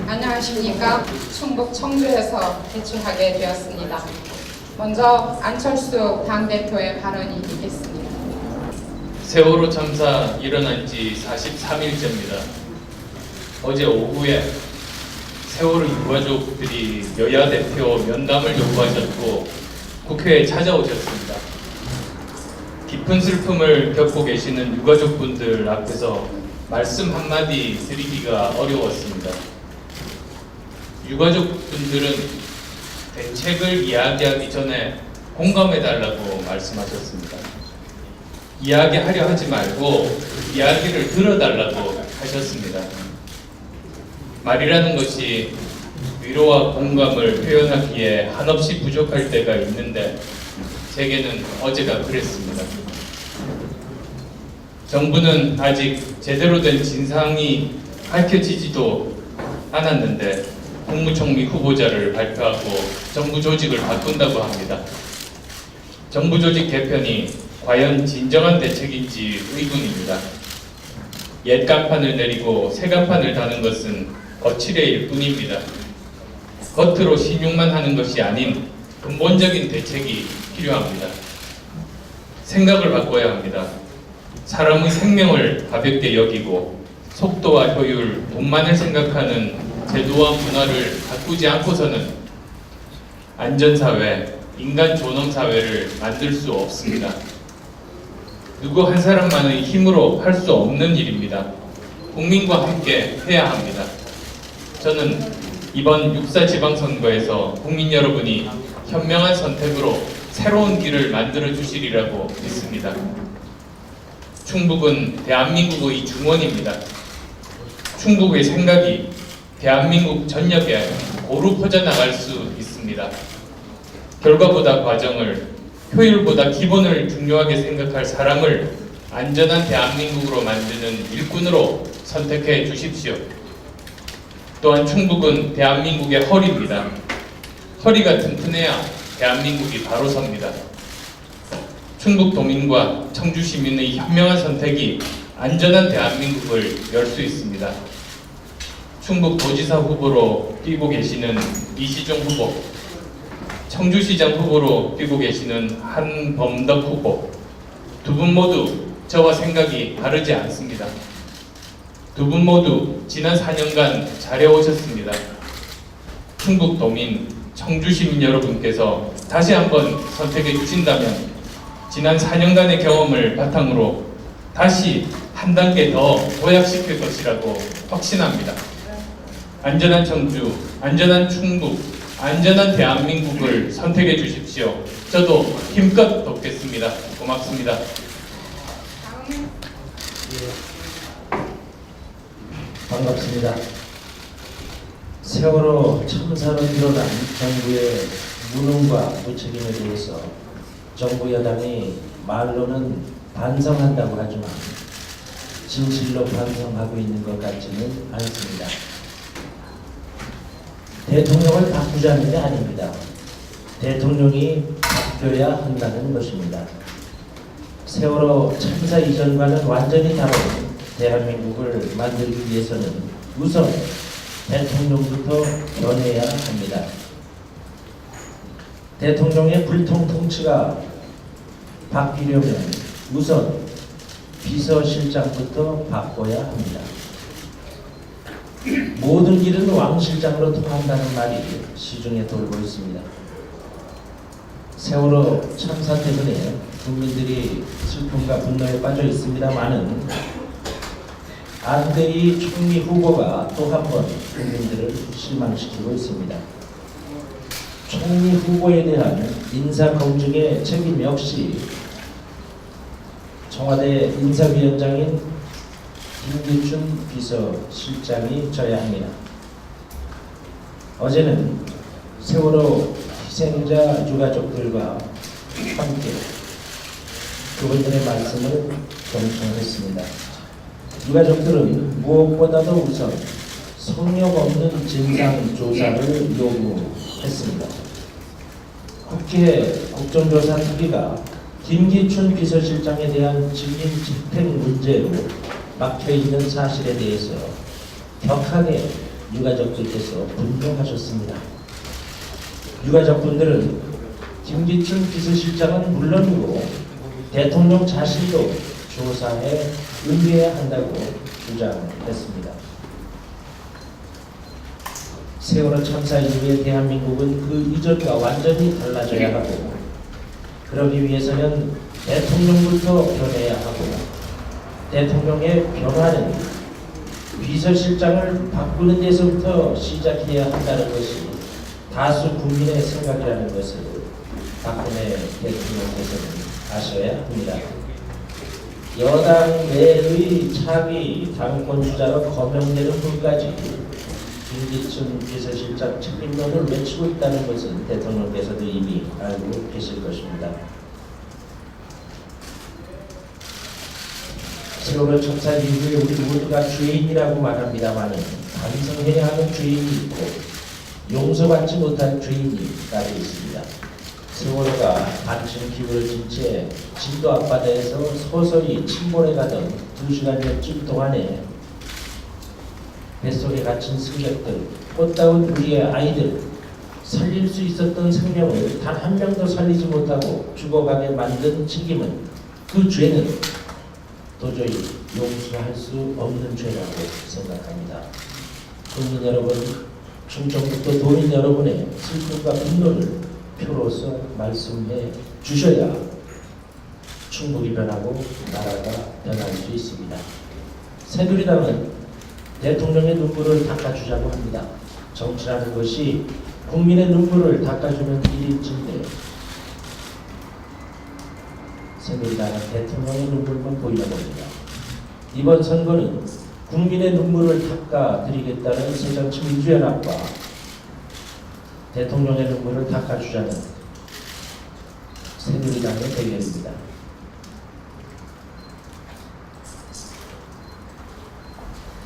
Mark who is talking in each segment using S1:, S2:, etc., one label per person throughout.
S1: 안녕하십니까. 충북 청주에서 개최하게 되었습니다. 먼저 안철수 당대표의 발언이 있겠습니다.
S2: 세월호 참사 일어난 지 43일째입니다. 어제 오후에 세월호 유가족들이 여야 대표 면담을 요구하셨고 국회에 찾아오셨습니다. 깊은 슬픔을 겪고 계시는 유가족분들 앞에서 말씀 한마디 드리기가 어려웠습니다. 유가족분들은 대책을 이야기하기 전에 공감해달라고 말씀하셨습니다. 이야기하려 하지 말고 이야기를 들어달라고 하셨습니다. 말이라는 것이 위로와 공감을 표현하기에 한없이 부족할 때가 있는데 제게는 어제가 그랬습니다. 정부는 아직 제대로 된 진상이 밝혀지지도 않았는데 국무총리 후보자를 발표하고 정부 조직을 바꾼다고 합니다. 정부 조직 개편이 과연 진정한 대책인지 의문입니다. 옛 간판을 내리고 새 간판을 다는 것은 거칠애일 뿐입니다. 겉으로 신용만 하는 것이 아닌 근본적인 대책이 필요합니다. 생각을 바꿔야 합니다. 사람의 생명을 가볍게 여기고 속도와 효율, 돈만을 생각하는 제도와 문화를 바꾸지 않고서는 안전사회, 인간 존엄사회를 만들 수 없습니다. 누구 한 사람만의 힘으로 할 수 없는 일입니다. 국민과 함께 해야 합니다. 저는 이번 6.4 지방선거에서 국민 여러분이 현명한 선택으로 새로운 길을 만들어 주시리라고 믿습니다. 충북은 대한민국의 중원입니다. 충북의 생각이 대한민국 전역에 고루 퍼져나갈 수 있습니다. 결과보다 과정을, 효율보다 기본을 중요하게 생각할 사람을 안전한 대한민국으로 만드는 일꾼으로 선택해 주십시오. 또한 충북은 대한민국의 허리입니다. 허리가 튼튼해야 대한민국이 바로 섭니다. 충북 도민과 청주 시민의 현명한 선택이 안전한 대한민국을 열 수 있습니다. 충북 도지사 후보로 뛰고 계시는 이시종 후보, 청주시장 후보로 뛰고 계시는 한범덕 후보, 두 분 모두 저와 생각이 다르지 않습니다. 두 분 모두 지난 4년간 잘해오셨습니다. 충북 도민, 청주 시민 여러분께서 다시 한번 선택해 주신다면 지난 4년간의 경험을 바탕으로 다시 한 단계 더 도약시킬 것이라고 확신합니다. 안전한 청주, 안전한 충북, 안전한 대한민국을 선택해 주십시오. 저도 힘껏 돕겠습니다. 고맙습니다.
S3: 반갑습니다. 세월호 참사로 드러난 정부의 무능과 무책임에 대해서 정부 여당이 말로는 반성한다고 하지만 진실로 반성하고 있는 것 같지는 않습니다. 대통령을 바꾸자는 게 아닙니다. 대통령이 바뀌어야 한다는 것입니다. 세월호 참사 이전과는 완전히 다른 대한민국을 만들기 위해서는 우선 대통령부터 변해야 합니다. 대통령의 불통 통치가 바뀌려면 우선 비서실장부터 바꿔야 합니다. 모든 길은 왕 실장으로 통한다는 말이 시중에 돌고 있습니다. 세월호 참사 때문에 국민들이 슬픔과 분노에 빠져 있습니다만은 안대희 총리 후보가 또 한 번 국민들을 실망시키고 있습니다. 총리 후보에 대한 인사검증의 책임 역시 청와대 인사위원장인 김기춘 비서실장이 져야 합니다. 어제는 세월호 희생자 유가족들과 함께 그분들의 말씀을 경청했습니다. 유가족들은 무엇보다도 우선 성역 없는 진상조사를 요구했습니다. 국회 국정조사 특위가 김기춘 비서실장에 대한 증인 집행 문제로 막혀있는 사실에 대해서 격하게 유가족들께서 분노하셨습니다. 유가족분들은 김기춘 비서실장은 물론이고 대통령 자신도 조사에 응해야 한다고 주장했습니다. 세월호 참사 이후에 대한민국은 그 이전과 완전히 달라져야 하고, 그러기 위해서는 대통령부터 변해야 하고, 대통령의 변화는 비서실장을 바꾸는 데서부터 시작해야 한다는 것이 다수 국민의 생각이라는 것을 박근혜 대통령께서는 아셔야 합니다. 여당 내의 차기 당권 주자로 거명되는 분까지 김기춘 비서실장 책임론을 외치고 있다는 것은 대통령께서도 이미 알고 계실 것입니다. 세월호 참사 이후에 우리 모두가 죄인이라고 말합니다만 반성해야 하는 죄인이 있고 용서받지 못한 죄인이 따로 있습니다. 세월호가 한층 기울어진 채 진도 앞바다에서 서서히 침몰해 가던 2시간여쯤 동안에 뱃속에 갇힌 승객들, 꽃다운 우리의 아이들, 살릴 수 있었던 생명을 단 한 명도 살리지 못하고 죽어가게 만든 책임은, 그 죄는 도저히 용서할 수 없는 죄라고 생각합니다. 국민 여러분, 충청북도 도민 여러분의 슬픔과 분노를 표로서 말씀해 주셔야 충북이 변하고 나라가 변할 수 있습니다. 새누리당은 대통령의 눈물을 닦아주자고 합니다. 정치라는 것이 국민의 눈물을 닦아주는 일일진데 새누리당은 대통령의 눈물만 보이나 봅니다. 이번 선거는 국민의 눈물을 닦아드리겠다는 새정치민주연합과 대통령의 눈물을 닦아주자는 새누리당의 대결입니다.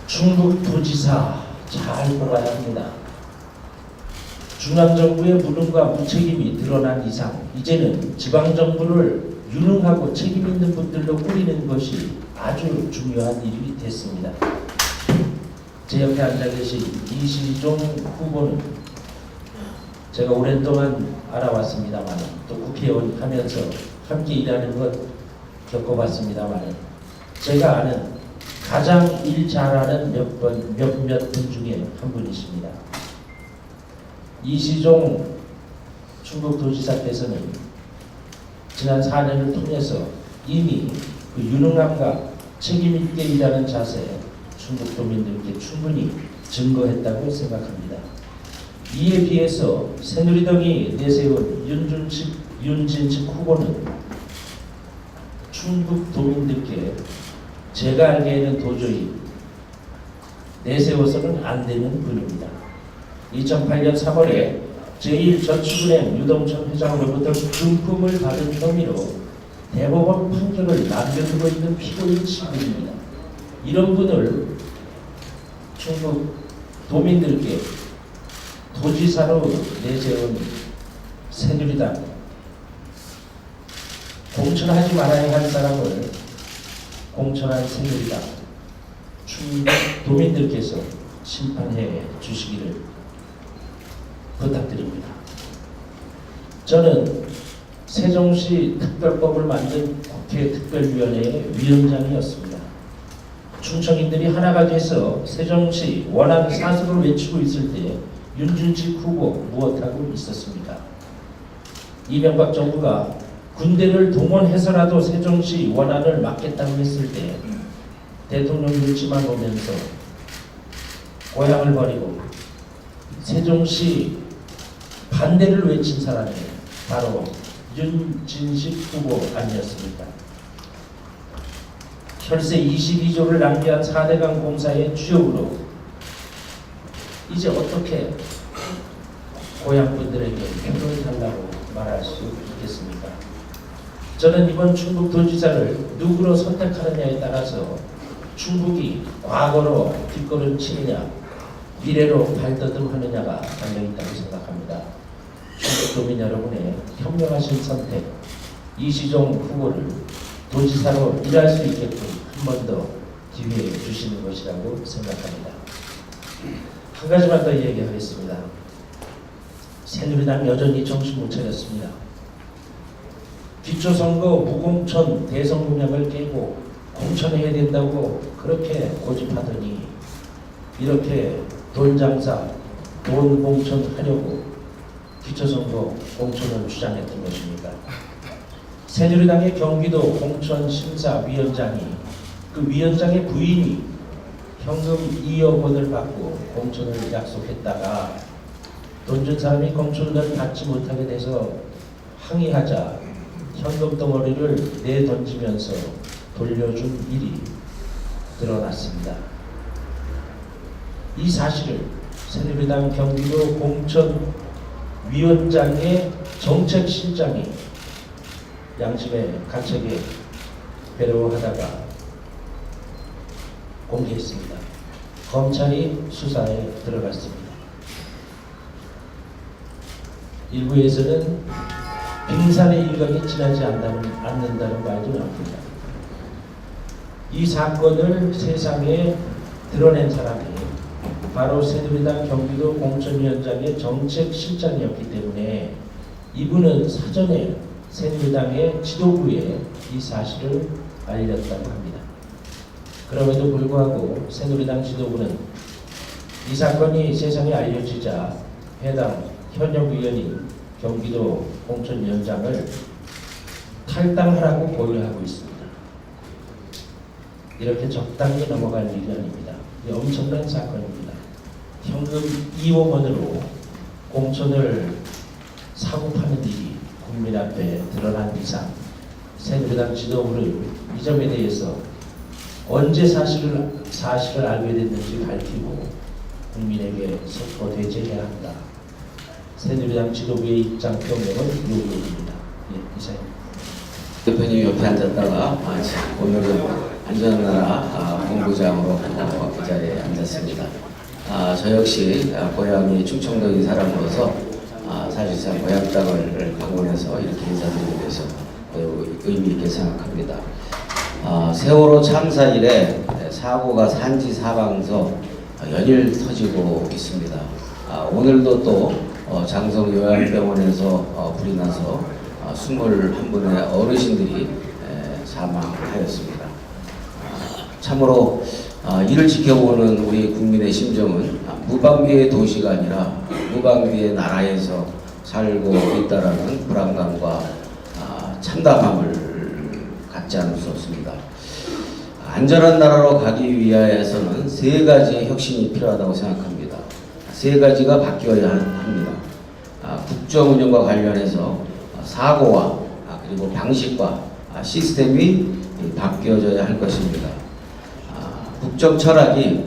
S3: 충북도지사 잘 뽑아야 합니다. 중앙정부의 무능과 무책임이 드러난 이상 이제는 지방정부를 유능하고 책임있는 분들로 꾸리는 것이 아주 중요한 일이 됐습니다. 제 옆에 앉아 계신 이시종 후보는 제가 오랫동안 알아왔습니다만, 또 국회의원 하면서 함께 일하는 것 겪어봤습니다만, 제가 아는 가장 일 잘하는 몇몇 분 중에 한 분이십니다. 이시종 충북도지사께서는 지난 4년을 통해서 이미 그 유능함과 책임있게 일하는 자세 충북도민들께 충분히 증거했다고 생각합니다. 이에 비해서 새누리당이 내세운 윤진식 후보는 충북도민들께 제가 알기에는 도저히 내세워서는 안 되는 분입니다. 2008년 3월에 제1저축은행 유동천 회장으로부터 금품을 받은 혐의로 대법원 판결을 남겨두고 있는 피고인 신분입니다. 이런 분을 충북 도민들께 도지사로 내세운 새누리당, 공천하지 말아야 할 사람을 공천한 새누리당, 충북 도민들께서 심판해 주시기를 부탁드립니다. 저는 세종시 특별법을 만든 국회 특별위원회의 위원장이었습니다. 충청인들이 하나가 돼서 세종시 원안 사수를 외치고 있을 때 윤준식 후보 무엇하고 있었습니까? 이명박 정부가 군대를 동원해서라도 세종시 원안을 막겠다고 했을 때 대통령 눈치만 보면서 고향을 버리고 세종시 반대를 외친 사람이 바로 윤진식 후보 아니었습니까? 혈세 22조를 낭비한 4대강 공사의 주역으로 이제 어떻게 고향분들에게 표를 달라고 말할 수 있겠습니까? 저는 이번 충북도지사를 누구로 선택하느냐에 따라서 충북이 과거로 뒷걸음치느냐 미래로 발돋움하느냐가 달려있다고 생각합니다. 충북도민 여러분의 현명하신 선택, 이시종 후보를 도지사로 일할 수 있게끔 한 번 더 기회해 주시는 것이라고 생각합니다. 한 가지만 더 얘기하겠습니다. 새누리당 여전히 정신 못 차렸습니다. 기초선거 무공천 대선 공약을 깨고 공천해야 된다고 그렇게 고집하더니 이렇게 돈 장사, 돈 공천하려고 기초선거 공천을 주장했던 것입니까? 새누리당의 경기도 공천심사위원장이 그 위원장의 부인이 현금 2억 원을 받고 공천을 약속했다가 돈 준 사람이 공천을 받지 못하게 돼서 항의하자 현금 덩어리를 내던지면서 돌려준 일이 드러났습니다. 이 사실을 새누리당 경기도 공천위원장의 정책실장이 양심의 가책에 배려하다가 공개했습니다. 검찰이 수사에 들어갔습니다. 일부에서는 빙산의 일각이 지나지 않는다는 말도 나옵니다. 이 사건을 세상에 드러낸 사람이 바로 새누리당 경기도 공천위원장의 정책실장이었기 때문에 이분은 사전에 새누리당의 지도부에 이 사실을 알렸다고 합니다. 그럼에도 불구하고 새누리당 지도부는 이 사건이 세상에 알려지자 해당 현역 의원이 경기도 공천위원장을 탈당하라고 고려하고 있습니다. 이렇게 적당히 넘어갈 일이 아닙니다. 이 엄청난 사건입니다. 현금 2억 원으로 공천을 사고 파는 일이 국민 앞에 드러난 이상 새누리당 지도부를 이 점에 대해서 언제 사실을 알게 됐는지 밝히고 국민에게 선포되게 한다. 새누리당 지도부의 입장 표명은 요구입니다. 예, 이사님.
S4: 대표님 옆에 앉았다가 오늘은 안전나라 본부장으로 그 자리에 앉았습니다. 저 역시 고향이 충청도인 사람으로서 사실상 고향 땅을 방문해서 이렇게 인사드리게 돼서 매우 의미 있게 생각합니다. 세월호 참사 이래 사고가 산지 사방서 연일 터지고 있습니다. 오늘도 또 장성 요양병원에서 불이 나서 21분의 어르신들이 사망하였습니다. 참으로 이를 지켜보는 우리 국민의 심정은 무방비의 도시가 아니라 무방비의 나라에서 살고 있다라는 불안감과 참담함을 갖지 않을 수 없습니다. 안전한 나라로 가기 위하여서는 세 가지 혁신이 필요하다고 생각합니다. 세 가지가 바뀌어야 합니다. 국정 운영과 관련해서 사고와 그리고 방식과 시스템이 바뀌어져야 할 것입니다. 국정 철학이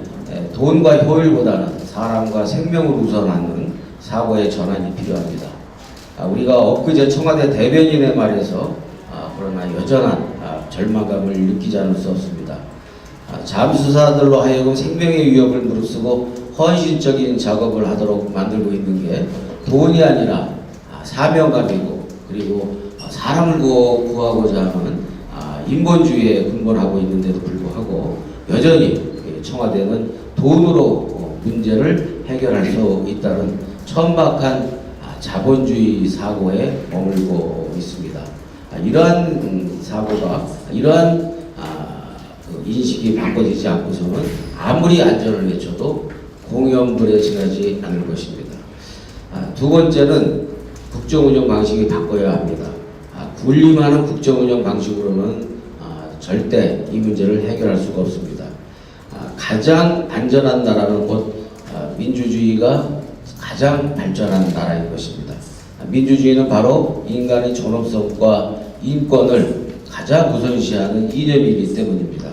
S4: 돈과 효율보다는 사람과 생명을 우선하는 사고의 전환이 필요합니다. 우리가 엊그제 청와대 대변인의 말에서 그러나 여전한 절망감을 느끼지 않을 수 없습니다. 잠수사들로 하여금 생명의 위협을 무릅쓰고 헌신적인 작업을 하도록 만들고 있는 게 돈이 아니라 사명감이고 그리고 사람을 구하고자 하는 인본주의에 근본하고 있는데도 불구하고 여전히 청와대는 돈으로 문제를 해결할 수 있다는 천박한 자본주의 사고에 머물고 있습니다. 이러한 사고가 이러한 인식이 바꿔지지 않고서는 아무리 안전을 외쳐도 공연불에 지나지 않을 것입니다. 두 번째는 국정운영 방식이 바꿔야 합니다. 군림하는 국정운영 방식으로는 절대 이 문제를 해결할 수가 없습니다. 가장 안전한 나라는 곧 민주주의가 가장 발전한 나라인 것입니다. 민주주의는 바로 인간의 존엄성과 인권을 가장 우선시하는 이념이기 때문입니다.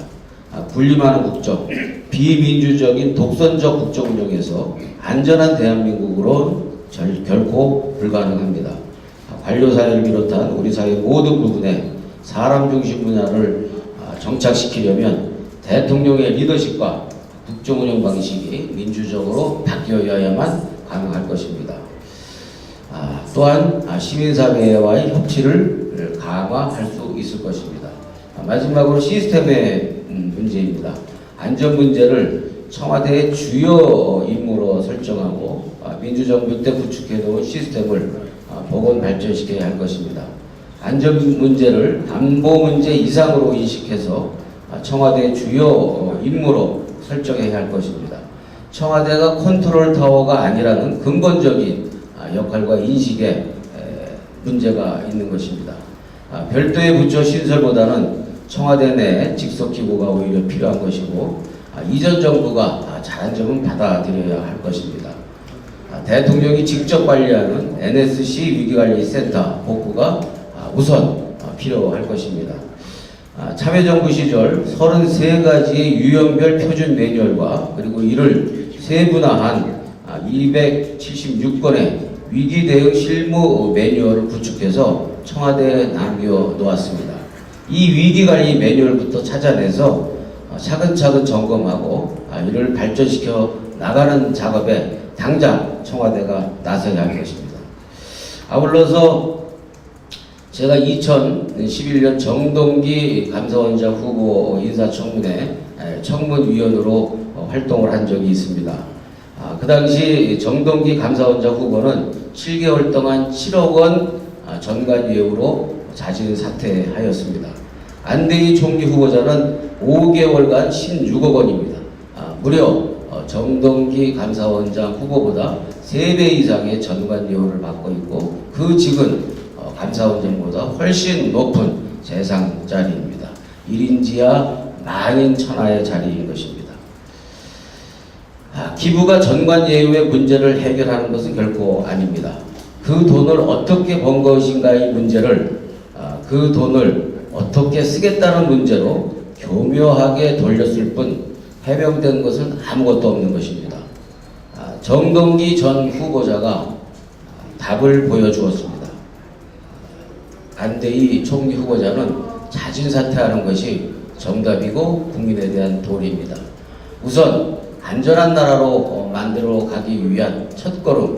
S4: 군림하는 국정, 비민주적인 독선적 국정 운영에서 안전한 대한민국으로 결코 불가능합니다. 관료사회를 비롯한 우리 사회 모든 부분에 사람 중심 문화를 정착시키려면 대통령의 리더십과 국정 운영 방식이 민주적으로 바뀌어야 바뀌어야만 가능할 것입니다. 또한 시민사회와의 협치를 강화할 수 있을 것입니다. 마지막으로 시스템의 문제입니다. 안전 문제를 청와대의 주요 임무로 설정하고 민주정부 때 구축해놓은 시스템을 복원 발전시켜야 할 것입니다. 안전 문제를 안보 문제 이상으로 인식해서 청와대의 주요 임무로 설정해야 할 것입니다. 청와대가 컨트롤 타워가 아니라는 근본적인 역할과 인식에 문제가 있는 것입니다. 별도의 부처 신설보다는 청와대 내 직속기구가 오히려 필요한 것이고 이전 정부가 잘한 점은 받아들여야 할 것입니다. 대통령이 직접 관리하는 NSC 위기관리센터 복구가 우선 필요할 것입니다. 참여정부 시절 33가지의 유형별 표준 매뉴얼과 그리고 이를 세분화한 276건의 위기 대응 실무 매뉴얼을 구축해서 청와대에 남겨 놓았습니다. 이 위기관리 매뉴얼부터 찾아내서 차근차근 점검하고 이를 발전시켜 나가는 작업에 당장 청와대가 나서야 할 것입니다. 아울러서 제가 2011년 정동기 감사원장 후보 인사청문회 청문위원으로 활동을 한 적이 있습니다. 그 당시 정동기 감사원장 후보는 7개월 동안 7억 원 전관예우로 자진 사퇴하였습니다. 안대희 총리 후보자는 5개월간 16억 원입니다. 무려 정동기 감사원장 후보보다 3배 이상의 전관예우를 받고 있고 그 직은 감사원장보다 훨씬 높은 재상 자리입니다. 1인지하 만인천하의 자리인 것입니다. 기부가 전관예우의 문제를 해결하는 것은 결코 아닙니다. 그 돈을 어떻게 번 것인가의 문제를 그 돈을 어떻게 쓰겠다는 문제로 교묘하게 돌렸을 뿐 해명된 것은 아무것도 없는 것입니다. 정동기 전 후보자가 답을 보여주었습니다. 안대희 총리 후보자는 자진 사퇴하는 것이 정답이고 국민에 대한 도리입니다. 우선 안전한 나라로 만들어 가기 위한 첫걸음,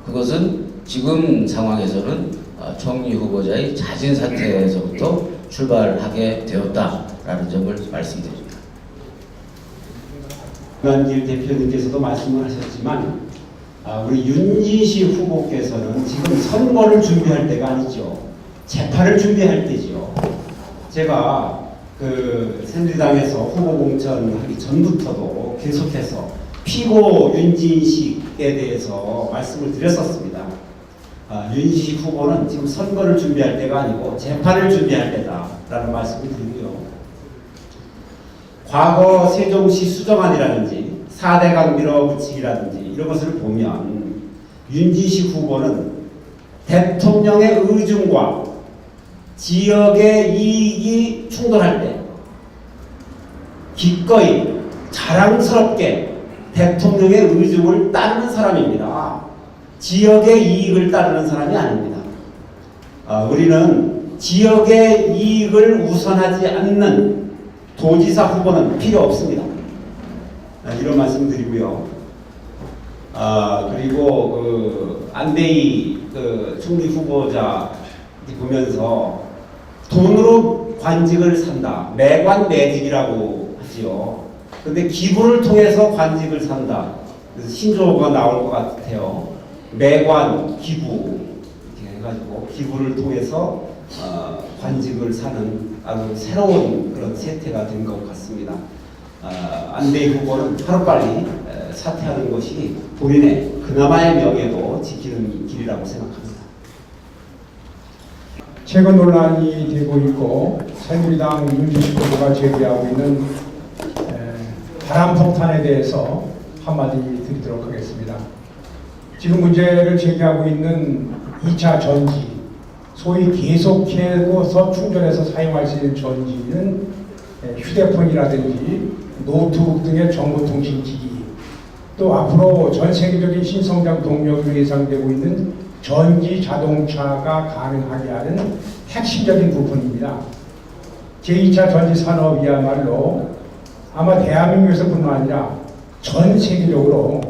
S4: 그것은 지금 상황에서는 총리 후보자의 자진 사퇴에서부터 출발하게 되었다라는 점을 말씀드립니다.
S5: 김관길 대표님께서도 말씀을 하셨지만 우리 윤진식 후보께서는 지금 선거를 준비할 때가 아니죠. 재판을 준비할 때죠. 제가 새누리당에서 후보 공천하기 전부터도 계속해서 피고 윤진식에 대해서 말씀을 드렸었습니다. 윤진식 후보는 지금 선거를 준비할 때가 아니고 재판을 준비할 때다라는 말씀을 드리고요. 과거 세종시 수정안이라든지 4대강 밀어붙이기라든지 이런 것을 보면 윤진식 후보는 대통령의 의중과 지역의 이익이 충돌할 때 기꺼이 자랑스럽게 대통령의 의중을 따르는 사람입니다. 지역의 이익을 따르는 사람이 아닙니다. 우리는 지역의 이익을 우선하지 않는 도지사 후보는 필요 없습니다. 이런 말씀 드리고요. 그리고 안대희 총리 후보자 보면서 돈으로 관직을 산다. 매관매직이라고 하지요. 근데 기부를 통해서 관직을 산다. 그래서 신조어가 나올 것 같아요. 매관, 기부 이렇게 해가지고 기부를 통해서 관직을 사는 아주 새로운 그런 세태가 된 것 같습니다. 안대희 후보는 하루빨리 사퇴하는 것이 본인의 그나마의 명예도 지키는 길이라고 생각합니다.
S6: 최근 논란이 되고 있고 새누리당 윤진식 후보가 제기하고 있는 바람폭탄에 대해서 한마디 드리도록 하겠습니다. 지금 문제를 제기하고 있는 2차 전지, 소위 계속해서 충전해서 사용할 수 있는 전지는 휴대폰이라든지 노트북 등의 정보통신기기, 또 앞으로 전 세계적인 신성장 동력으로 예상되고 있는 전기 자동차가 가능하게 하는 핵심적인 부분입니다. 제2차 전지 산업이야말로 아마 대한민국에서뿐만 아니라 전 세계적으로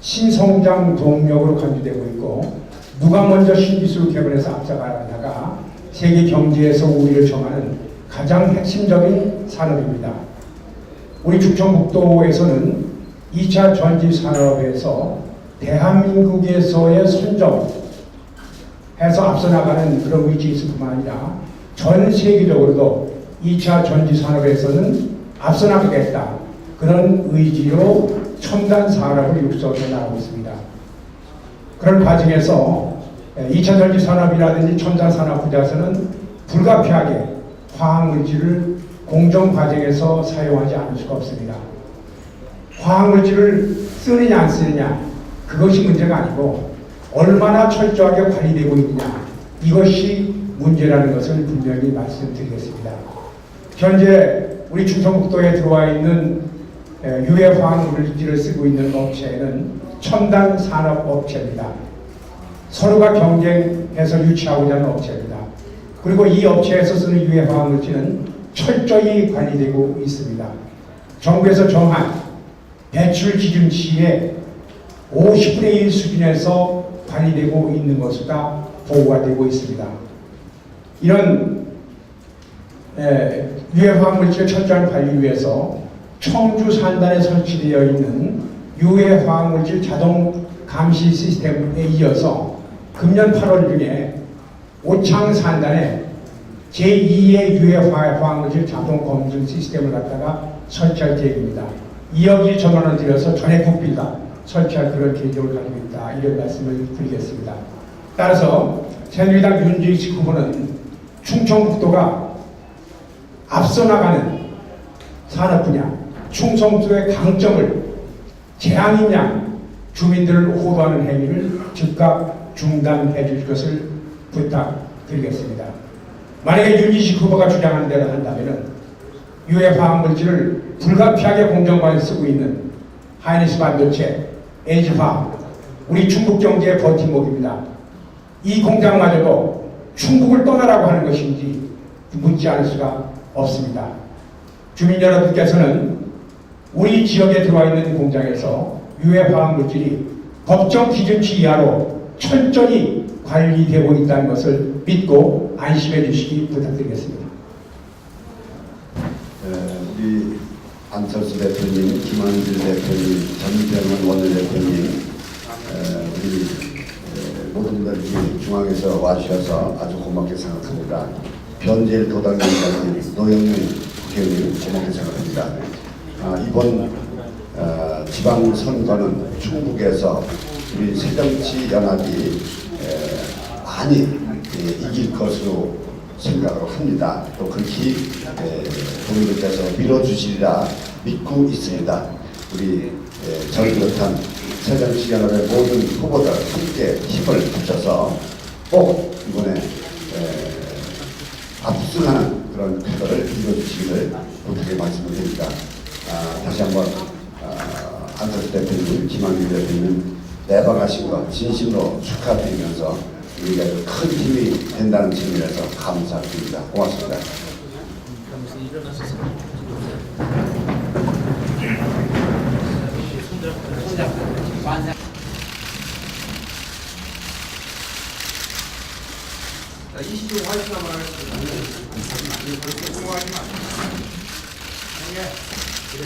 S6: 신성장 동력으로 간주되고 있고 누가 먼저 신기술 개발에서 앞서가느냐가 세계 경제에서 우위를 점하는 가장 핵심적인 산업입니다. 우리 충청북도에서는 2차 전지 산업에서 대한민국에서의 선점해서 앞서 나가는 그런 위치에 있을 뿐만 아니라 전 세계적으로도 2차 전지 산업에서는 앞서 나가겠다. 그런 의지로 첨단 산업을 육성해 나가고 있습니다. 그런 과정에서 2차 전지 산업이라든지 첨단 산업 분야에서는 불가피하게 화학물질을 공정 과정에서 사용하지 않을 수가 없습니다. 화학물질을 쓰느냐 안 쓰느냐 그것이 문제가 아니고 얼마나 철저하게 관리되고 있느냐 이것이 문제라는 것을 분명히 말씀드리겠습니다. 현재 우리 충청북도에 들어와 있는 유해 화학물질을 쓰고 있는 업체는 첨단 산업 업체입니다. 서로가 경쟁해서 유치하고자 하는 업체입니다. 그리고 이 업체에서 쓰는 유해 화학물질은 철저히 관리되고 있습니다. 정부에서 정한 배출 기준치의 50분의 1 수준에서 관리되고 있는 것으로 보고가 되고 있습니다. 이런 유해 화학물질 철저한 관리 위해서 청주 산단에 설치되어 있는 유해 화학물질 자동 감시 시스템에 이어서 금년 8월 중에 오창 산단에 제2의 유해 화학물질 자동 검증 시스템을 갖다가 설치할 계획입니다. 2억 1천만 원 들여서 전액 국비가 설치할 그런 계획을 가지고 있다. 이런 말씀을 드리겠습니다. 따라서 새누리당 윤주식 후보는 충청북도가 앞서 나가는 산업 분야, 충청도의 강점을 재앙인 양 주민들을 호도하는 행위를 즉각 중단해 줄 것을 부탁드리겠습니다. 만약에 윤주식 후보가 주장하는 대로 한다면 유해 화학물질을 불가피하게 공정과에 쓰고 있는 하이닉스 반도체, LG화학, 우리 중국 경제의 버팀목입니다. 이 공장마저도 중국을 떠나라고 하는 것인지 묻지 않을 수가 없습니다. 주민 여러분께서는 우리 지역에 들어와 있는 공장에서 유해 화학물질이 법정 기준치 이하로 철저히 관리되고 있다는 것을 믿고 안심해 주시기 부탁드리겠습니다.
S7: 우리 안철수 대표님, 김한길 대표님, 전병헌 원내대표님, 우리 모든 분들이 중앙에서 와주셔서 아주 고맙게 생각합니다. 변재일 도당위원장님, 노영민 국회의원님 고맙게 생각합니다. 이번 지방선거는 충북에서 우리 새정치연합이 많이 이길 것으로 생각을 합니다. 또 그렇게 국민들께서 밀어주시리라 믿고 있습니다. 우리 저를 비롯한 새정치연합의 모든 후보들 함께 힘을 합쳐서 꼭 이번에 압승하는 그런 패배를 이뤄주시기를 부탁의 말씀을 드립니다. 다시 한번 안철수 대표님, 김한길 대표님 내방하신 것 진심으로 축하드리면서 우리가 큰 힘이 된다는 측면에서 감사드립니다. 고맙습니다.
S8: 자, 이 시중 화이트 한번 하겠습니다. 그렇게 공부하지 마. 그래.